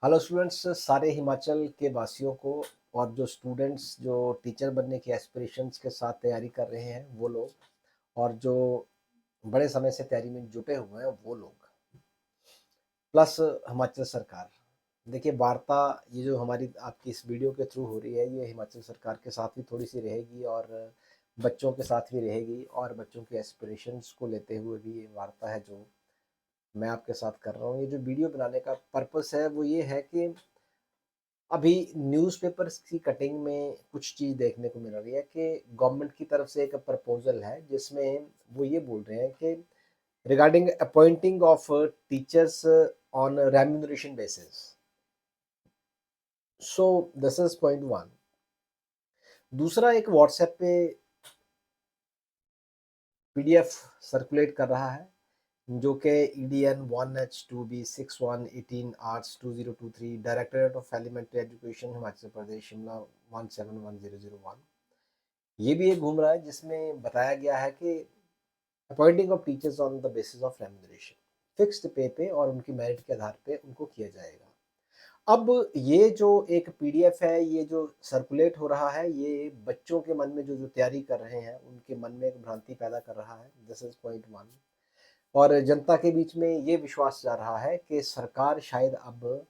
Hello students, सारे हिमाचल के वासियों को और जो स्टूडेंट्स जो टीचर बनने की एस्पिरेशंस के साथ तैयारी कर रहे हैं वो लोग, और जो बड़े समय से तैयारी में जुटे हुए हैं वो लोग, प्लस हिमाचल सरकार। देखिए, वार्ता ये जो हमारी आपकी इस वीडियो के थ्रू हो रही है, ये हिमाचल सरकार के साथ भी थोड़ी सी रहेगी और बच्चों के साथ भी रहेगी, और बच्चों के एस्पिरेशंस को लेते हुए भी ये वार्ता है जो मैं आपके साथ कर रहा हूँ। ये जो वीडियो बनाने का पर्पस है वो ये है कि अभी न्यूज़पेपर्स की कटिंग में कुछ चीज़ देखने को मिल रही है कि गवर्नमेंट की तरफ से एक प्रपोजल है जिसमें वो ये बोल रहे हैं कि regarding appointing of teachers on remuneration basis. So this is point one. दूसरा, एक व्हाट्सएप पे पीडीएफ सर्कुलेट कर रहा है जो कि EDN1H2B6118 arts 2023 directorate of elementary education Himachal Pradesh Shimla 171001। ये भी एक घूम रहा है जिसमें बताया गया है कि appointing of teachers on the basis of remuneration, fixed पे पे और उनकी मेरिट के आधार पे उनको किया जाएगा। अब ये जो एक पीडीएफ है, ये जो सर्कुलेट हो रहा है, ये बच्चों के मन में जो तैयारी कर रहे हैं उनके मन में एक भ्रांति पैदा कर रहा है। This is point one. और जनता के बीच में ये विश्वास जा रहा है कि सरकार शायद अब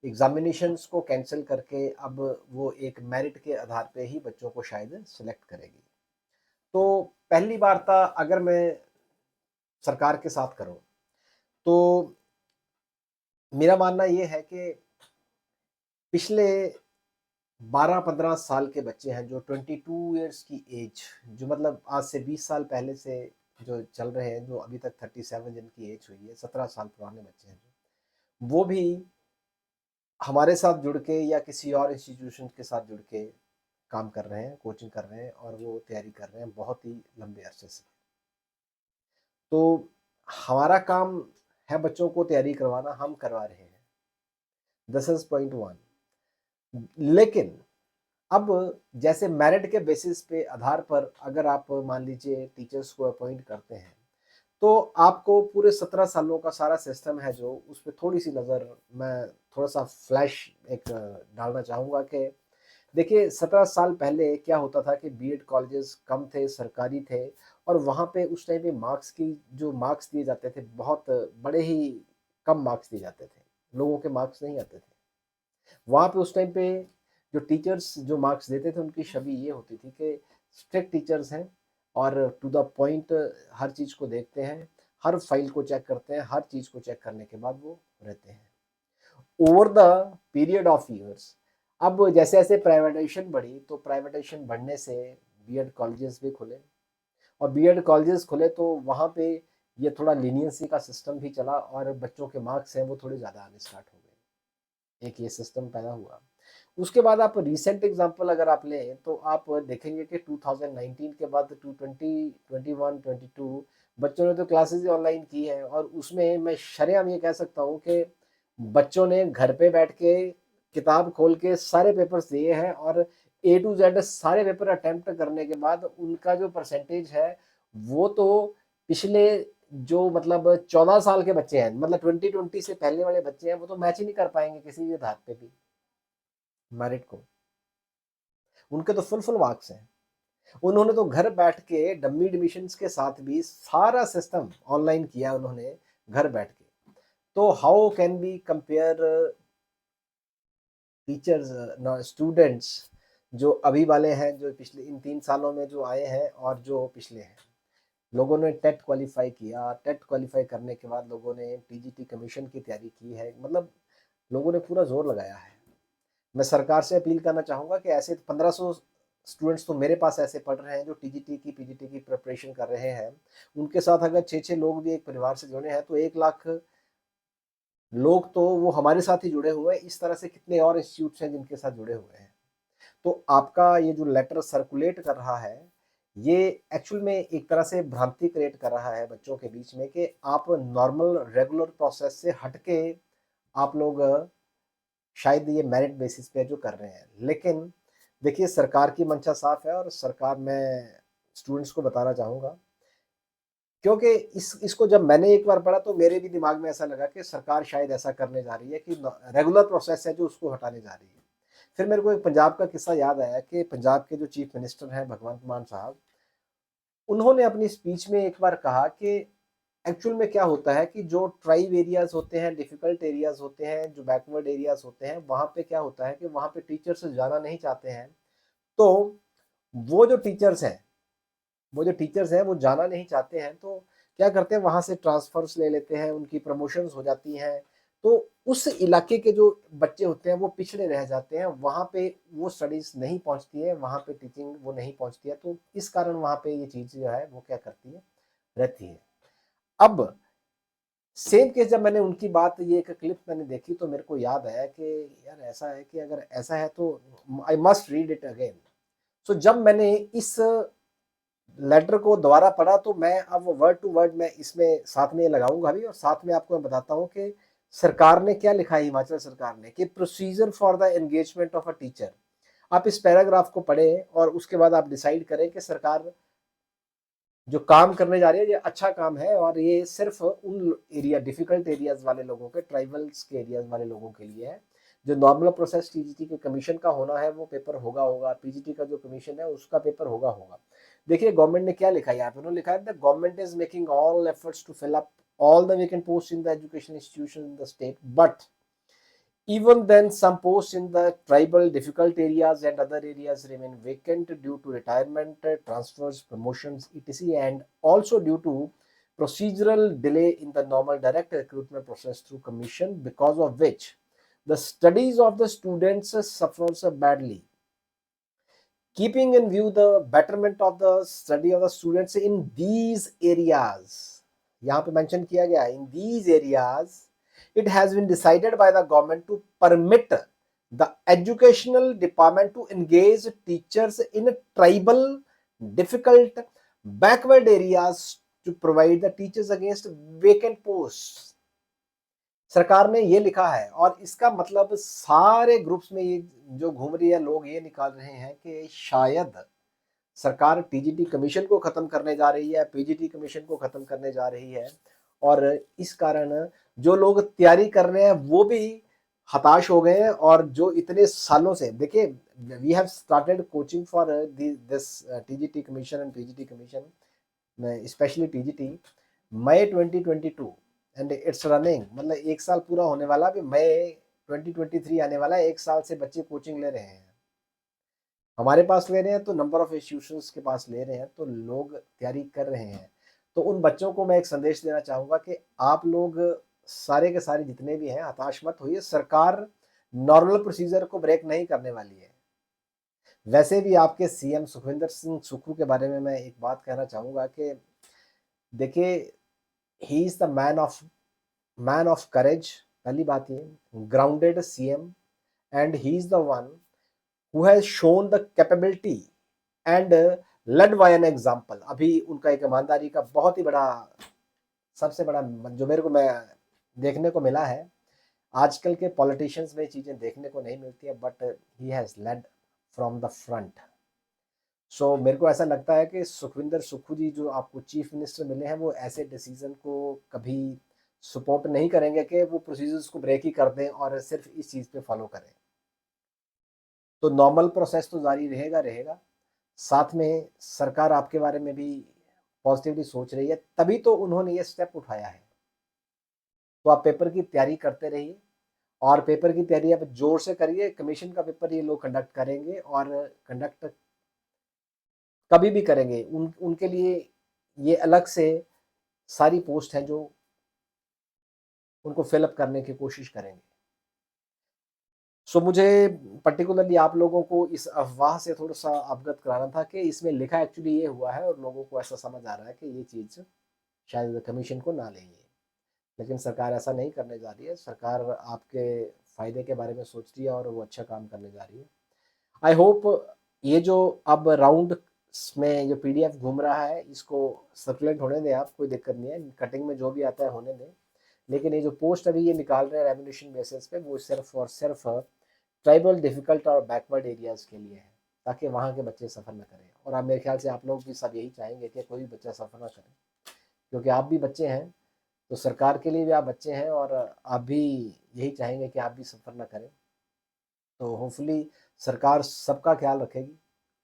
एग्जामिनेशंस को कैंसिल करके अब वो एक मेरिट के आधार पे ही बच्चों को शायद सिलेक्ट करेगी। तो पहली वार्ता अगर मैं सरकार के साथ करूं तो मेरा मानना ये है कि पिछले 12-15 साल के बच्चे हैं जो 22 इयर्स की एज, जो मतलब आज से 20 साल पहले से जो चल रहे हैं, जो अभी तक 37 जिनकी एज हुई है, 17 साल पुराने बच्चे हैं जो, वो भी हमारे साथ जुड़ के या किसी और इंस्टीट्यूशन के साथ जुड़ के काम कर रहे हैं, कोचिंग कर रहे हैं और वो तैयारी कर रहे हैं बहुत ही लंबे अरसे से। तो हमारा काम है बच्चों को तैयारी करवाना, हम करवा रहे हैं। This is point one. लेकिन अब जैसे मेरिट के बेसिस पे आधार पर अगर आप मान लीजिए टीचर्स को अपॉइंट करते हैं, तो आपको पूरे 17 सालों का सारा सिस्टम है जो उस पर थोड़ी सी नज़र मैं थोड़ा सा फ्लैश एक डालना चाहूँगा कि देखिए, 17 साल पहले क्या होता था कि बीएड कॉलेजेस कम थे, सरकारी थे, और वहाँ पे उस टाइम पे मार्क्स की जो मार्क्स दिए जाते थे बहुत बड़े ही कम मार्क्स दिए जाते थे, लोगों के मार्क्स नहीं आते थे वहाँ पे। उस टाइम पे जो टीचर्स जो मार्क्स देते थे उनकी छवि ये होती थी कि स्ट्रिक्ट टीचर्स हैं और टू द पॉइंट हर चीज़ को देखते हैं, हर फाइल को चेक करते हैं, हर चीज़ को चेक करने के बाद वो रहते हैं। Over the period of years, अब जैसे जैसे प्राइवेटाइजेशन बढ़ी तो प्राइवेटाइजेशन बढ़ने से बीएड कॉलेजेस भी खुले, और बीएड कॉलेजेस खुले तो वहाँ पे ये थोड़ा लीनियंसी का सिस्टम भी चला और बच्चों के मार्क्स हैं वो थोड़े ज़्यादा आने स्टार्ट हो गए। एक ये सिस्टम पैदा हुआ। उसके बाद आप रिसेंट एग्जांपल अगर आप लें तो आप देखेंगे कि 2019 के बाद 220 21 22 बच्चों ने तो क्लासेस ही ऑनलाइन की है, और उसमें मैं शरेआम ये कह सकता हूँ कि बच्चों ने घर पे बैठ के किताब खोल के सारे पेपर्स दिए हैं, और ए टू जेड सारे पेपर अटेम्प्ट करने के बाद उनका जो परसेंटेज है वो तो पिछले जो मतलब 14 साल के बच्चे हैं, मतलब 2020 से पहले वाले बच्चे हैं, वो तो मैच ही नहीं कर पाएंगे किसी भी धात पे भी मेरिट को। उनके तो फुल फुल मार्क्स हैं। उन्होंने तो घर बैठ के डमी एडमिशंस के साथ भी सारा सिस्टम ऑनलाइन किया उन्होंने, घर बैठ के। तो how can be compare teachers students जो अभी वाले हैं, जो पिछले इन 3 सालों में जो आए हैं और जो पिछले हैं। लोगों ने टेट क्वालिफाई किया, टेट क्वालिफाई करने के बाद लोगों ने टीजीटी कमीशन की तैयारी की है, मतलब लोगों ने पूरा जोर लगाया है। मैं सरकार से अपील करना चाहूँगा कि ऐसे 1500 स्टूडेंट्स तो मेरे पास ऐसे पढ़ रहे हैं जो टीजीटी की पीजीटी की प्रिपरेशन कर रहे हैं। उनके साथ अगर 6-6 लोग भी एक परिवार से जुड़े हैं तो 1 लाख लोग तो वो हमारे साथ ही जुड़े हुए हैं। इस तरह से कितने और इंस्टीट्यूट्स हैं जिनके साथ जुड़े हुए हैं। तो आपका ये जो लेटर सर्कुलेट कर रहा है, ये एक्चुअल में एक तरह से भ्रांति क्रिएट कर रहा है बच्चों के बीच में कि आप नॉर्मल रेगुलर प्रोसेस से हट के आप लोग शायद ये मेरिट बेसिस पे जो कर रहे हैं। लेकिन देखिए, सरकार की मंशा साफ है, और सरकार, मैं स्टूडेंट्स को बताना चाहूँगा क्योंकि इसको जब मैंने एक बार पढ़ा तो मेरे भी दिमाग में ऐसा लगा कि सरकार शायद ऐसा करने जा रही है कि रेगुलर प्रोसेस है जो उसको हटाने जा रही है। फिर मेरे को एक पंजाब का किस्सा याद आया कि पंजाब के जो चीफ मिनिस्टर हैं भगवंत मान साहब, उन्होंने अपनी स्पीच में एक बार कहा कि एक्चुअल में क्या होता है कि जो ट्राइब एरियाज होते हैं, डिफिकल्ट एरियाज होते हैं, जो बैकवर्ड एरियाज होते हैं, वहाँ पे क्या होता है कि वहाँ पे टीचर्स जाना नहीं चाहते हैं। तो वो जो टीचर्स हैं वो जाना नहीं चाहते हैं, तो क्या करते हैं, वहाँ से ट्रांसफर्स ले लेते हैं, उनकी प्रमोशंस हो जाती हैं। तो उस इलाके के जो बच्चे होते हैं वो पिछड़े रह जाते हैं, वहाँ पे वो स्टडीज नहीं पहुँचती है, वहाँ पे टीचिंग वो नहीं पहुँचती है। तो इस कारण वहाँ पे ये चीज़ जो है वो क्या करती है, रहती है। अब सेम केस जब मैंने उनकी बात, ये एक क्लिप मैंने देखी तो मेरे को याद आया कि यार ऐसा है कि अगर ऐसा है तो I must read it again. So जब मैंने इस लेटर को दोबारा पढ़ा तो मैं अब वर्ड टू वर्ड मैं इसमें साथ में लगाऊंगा भी, और साथ में आपको मैं बताता हूँ कि सरकार ने क्या लिखा है, हिमाचल सरकार ने, कि procedure for the engagement of a teacher. आप इस पैराग्राफ को पढ़ें और उसके बाद आप डिसाइड करें कि सरकार जो काम करने जा रही है ये अच्छा काम है, और ये सिर्फ उन एरिया, डिफिकल्ट एरियाज वाले लोगों के, ट्राइबल्स के एरियाज वाले लोगों के लिए है। जो नॉर्मल प्रोसेस टीजीटी के कमीशन का होना है वो पेपर होगा, पीजीटी का जो कमीशन है उसका पेपर होगा। देखिए गवर्नमेंट ने क्या लिखा है यहाँ पे, उन्होंने लिखा है the government is making all efforts to fill up all the vacant posts in the education institution in the state, but even then, some posts in the tribal difficult areas and other areas remain vacant due to retirement, transfers, promotions, etc., and also due to procedural delay in the normal direct recruitment process through commission, because of which the studies of the students suffers badly. Keeping in view the betterment of the study of the students in these areas, यहाँ पे mention किया गया है, in these areas, it has been decided by the government to permit the educational department to engage teachers in tribal, difficult, backward areas to provide the teachers against vacant posts. सरकार ने ये लिखा है, और इसका मतलब सारे ग्रुप्स में ये जो घूम रही है, लोग ये निकाल रहे हैं कि शायद सरकार टीजीटी कमीशन को खत्म करने जा रही है, पीजीटी कमीशन को खत्म करने जा रही है, और इस कारण जो लोग तैयारी कर रहे हैं वो भी हताश हो गए हैं। और जो इतने सालों से, देखिए we have started coaching for this TGT commission and PGT commission, specially TGT, May 2022, and it's running, मतलब एक साल पूरा होने वाला, अभी मई 2023 आने वाला है, एक साल से बच्चे कोचिंग ले रहे हैं। हमारे पास ले रहे हैं तो नंबर ऑफ इंस्टीट्यूशंस के पास ले रहे हैं, तो लोग तैयारी कर रहे हैं। तो उन बच्चों को मैं एक संदेश देना चाहूँगा कि आप लोग सारे के सारे जितने भी हैं हताश मत होइए, सरकार नॉर्मल प्रोसीजर को ब्रेक नहीं करने वाली है। वैसे भी आपके सीएम सुखविंदर सिंह सुक्खू के बारे में मैं एक बात कहना चाहूँगा कि देखिए, he is the man of courage, पहली बात ये, grounded CM, and he is the one who has shown the capability and led by an example। अभी उनका एक ईमानदारी का बहुत ही बड़ा, सबसे बड़ा जो मेरे को मैं देखने को मिला है, आजकल के पॉलिटिशियंस में चीज़ें देखने को नहीं मिलती है, but he has led from the front. So मेरे को ऐसा लगता है कि सुखविंदर सुक्खू जी जो आपको चीफ मिनिस्टर मिले हैं, वो ऐसे डिसीजन को कभी सपोर्ट नहीं करेंगे कि वो प्रोसीजर्स को ब्रेक ही कर दें और सिर्फ इस चीज़ पे फॉलो करें। तो नॉर्मल प्रोसेस तो जारी रहेगा। साथ में सरकार आपके बारे में भी पॉजिटिवली सोच रही है, तभी तो उन्होंने ये स्टेप उठाया है। तो आप पेपर की तैयारी करते रहिए, और पेपर की तैयारी आप जोर से करिए। कमीशन का पेपर ये लोग कंडक्ट करेंगे, और कंडक्ट कभी भी करेंगे, उनके लिए ये अलग से सारी पोस्ट हैं जो उनको फिलअप करने की कोशिश करेंगे। सो मुझे पर्टिकुलरली आप लोगों को इस अफवाह से थोड़ा सा अवगत कराना था कि इसमें लिखा एक्चुअली ये हुआ है, और लोगों को ऐसा समझ आ रहा है कि ये चीज़ शायद कमीशन को ना लेंगे, लेकिन सरकार ऐसा नहीं करने जा रही है। सरकार आपके फ़ायदे के बारे में सोच रही है, और वो अच्छा काम करने जा रही है। आई होप ये जो अब राउंड में जो पीडीएफ घूम रहा है, इसको सर्कुलेट होने दें आप, कोई दिक्कत नहीं है, कटिंग में जो भी आता है होने दें। लेकिन ये जो पोस्ट अभी ये निकाल रहे हैं रेवोल्यूशन बेसिस पे, वो सिर्फ और सिर्फ ट्राइबल, डिफिकल्ट और बैकवर्ड एरियाज़ के लिए है, ताकि वहाँ के बच्चे सफ़र ना करें। और आप, मेरे ख्याल से आप लोग भी सब यही चाहेंगे कि कोई भी बच्चा सफ़र ना करे, क्योंकि आप भी बच्चे हैं, तो सरकार के लिए भी आप बच्चे हैं और आप भी यही चाहेंगे कि आप भी सफ़र ना करें। तो होपफुली सरकार सबका ख्याल रखेगी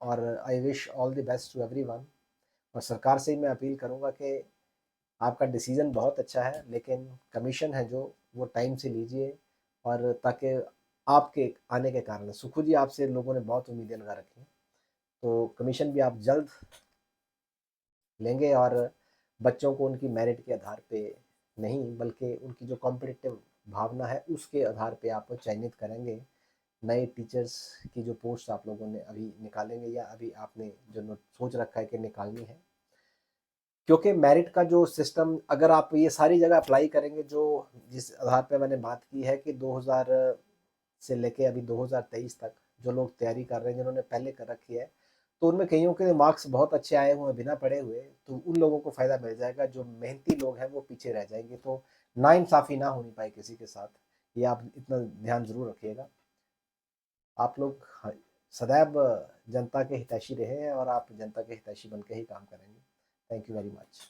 और I wish all the best to everyone. और सरकार से ही मैं अपील करूँगा कि आपका डिसीज़न बहुत अच्छा है, लेकिन कमीशन है जो वो टाइम से लीजिए, और ताकि आपके आने के कारण सुखू जी आपसे लोगों ने बहुत उम्मीदें लगा रखी हैं, तो कमीशन भी आप जल्द लेंगे और बच्चों को उनकी मेरिट के आधार पे नहीं, बल्कि उनकी जो कॉम्पिटिटिव भावना है उसके आधार पे आप चयनित करेंगे। नए टीचर्स की जो पोस्ट आप लोगों ने अभी निकालेंगे या अभी आपने जो सोच रखा है कि निकालनी है, क्योंकि मेरिट का जो सिस्टम अगर आप ये सारी जगह अप्लाई करेंगे, जो जिस आधार पे मैंने बात की है कि 2000 से लेके अभी 2023 तक जो लोग तैयारी कर रहे हैं, जिन्होंने पहले कर रखी है, तो उनमें कईयों के मार्क्स बहुत अच्छे आए हुए हैं बिना पढ़े हुए, तो उन लोगों को फ़ायदा मिल जाएगा। जो मेहनती लोग हैं वो पीछे रह जाएंगे, तो नाइंसाफ़ी ना होनी पाए किसी के साथ, ये आप इतना ध्यान ज़रूर रखिएगा। आप लोग सदैव जनता के हितैषी रहे हैं और आप जनता के हितैषी बन के ही काम करेंगे। Thank you very much.